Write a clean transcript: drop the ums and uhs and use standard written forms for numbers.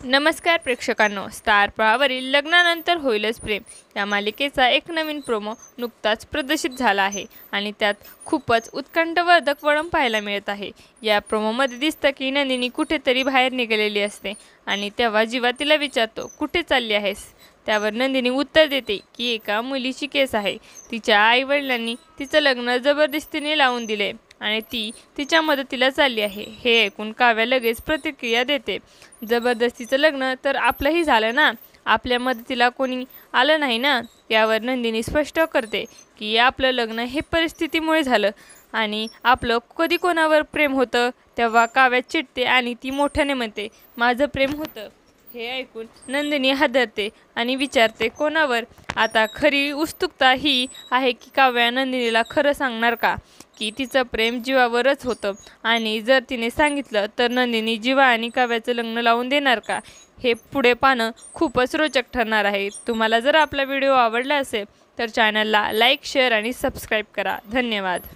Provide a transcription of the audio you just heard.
नमस्कार प्रेक्षकांनो, स्टार प्रवाहावरील लग्नानंतर होईलच प्रेम या मालिकेचा एक नवीन प्रोमो नुकताच प्रदर्शित झाला आहे आणि त्यात खूपच उत्कंठवर्धक वळण पाहायला मिळत आहे। या प्रोमोमध्ये दिसतं की नंदिनी कुठेतरी बाहेर निघालेली असते आणि तेव्हा जीवा तिला विचारतो, कुठे चालली आहेस? त्यावर नंदिनी उत्तर देते की एका मुलीची केस आहे। तिच्या आईवडिलांनी तिचं लग्न जबरदस्तीने लावून दिले आणि ती तिच्या मदतीला चालली आहे। हे ऐकून काव्या लगेच प्रतिक्रिया देते, जबरदस्तीचं लग्न तर आपलंही झालं ना, आपल्या मदतीला कोणी आलं नाही ना। यावर नंदिनी स्पष्ट करते की आपलं लग्न हे परिस्थितीमुळे झालं आणि आपलं कधी कोणावर प्रेम होतं। तेव्हा काव्या चिडते आणि ती मोठ्याने म्हणते, माझं प्रेम होतं। हे ऐकून नंदिनी हादरते आणि विचारते, कोणावर? आता खरी उत्सुकता ही आहे की काव्या नंदिनीला खरं सांगणार का, की तिचं प्रेम जीवावरच होतं आणि जर तिने सांगितलं तर नंदिनी जीवा आणि काव्याचं लग्न लावून देणार का? हे पुढे पाहणं खूपच रोचक ठरणार आहे। तुम्हाला जर आपला व्हिडिओ आवडला असेल तर चॅनलला लाईक, शेअर आणि सबस्क्राईब करा। धन्यवाद।